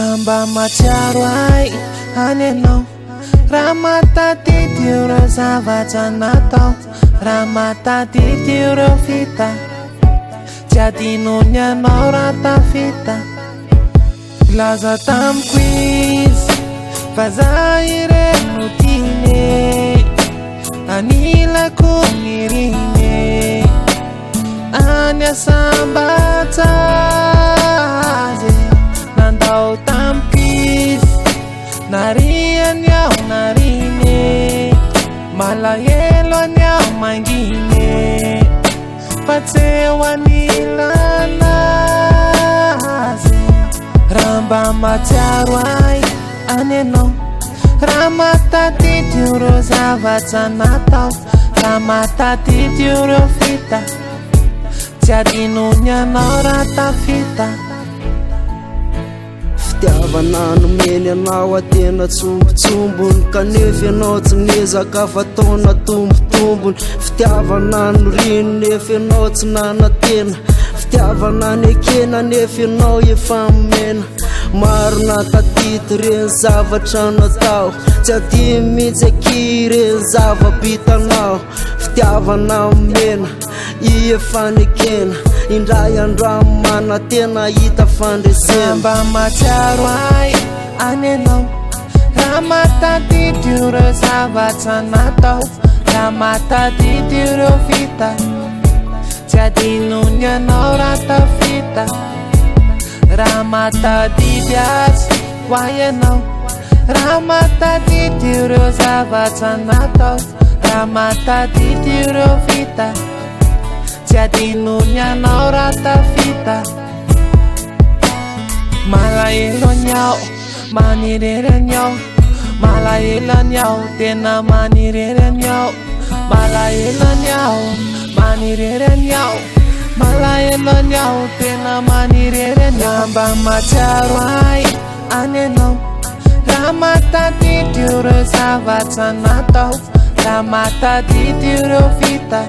Ramba matsiaro ay anenao raha matadidy ireo zavatra natao raha matadidy ireo vita tsy adinony anao raha tafita laza tamiko izy fa za ireno tine anilako nirine any asambatsazy nandao tamiko izy nariany aho narine malahelo any aho mangine fa tsy eo anilanazy ramba matsiaro ay anenao raha matadidy ireo zavatra natao raha matadidy ireo vita tsy adinony anao raha tafita fitiavana nomeny anao atena tsombotsombony kanefa ianao tsy niezaka fataona tombotombony fitiavana norino nefa ianao tsy nanantena fitiavana nekena nefa ianao efa mena marina tadity reny zavatra natao tsy adia mihitsy akireny zava-bitanao fitiavana mena i efa nekena indray andramana tena hita fandresena mba matsiaro ay anenao raha matadidy ireo zavatra natao raha matadidy ireo vita tsy adinony anao raha tafita raha matadidy azy hoa ianao raha matadidy ireo zavatra natao raha matadidy ireo vita tsy adinony anao raha tafita malahelo any aho manirery any aho malahelo any aho tena manirery any aho malahelo any aho manirery any aho malahelo any aho tena manirery any aho mba matsiaro ay anenao raha matadidy ireo zavatra natao raha matadidy ireo vita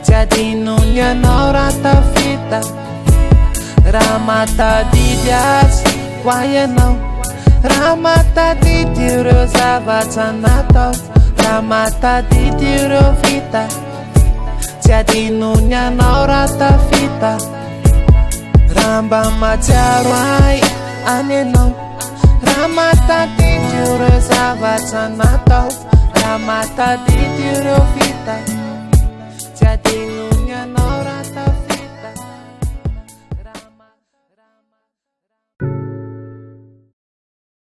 tsy adinony anao raha tafita raha matadidy azy hoa ianao raha matadidy ireo zavatra natao raha matadidy ireo vita tsy adinony anao raha tafita ramba matsiaro ay anenao raha matadidy ireo zavatra natao raha matadidy ireo vita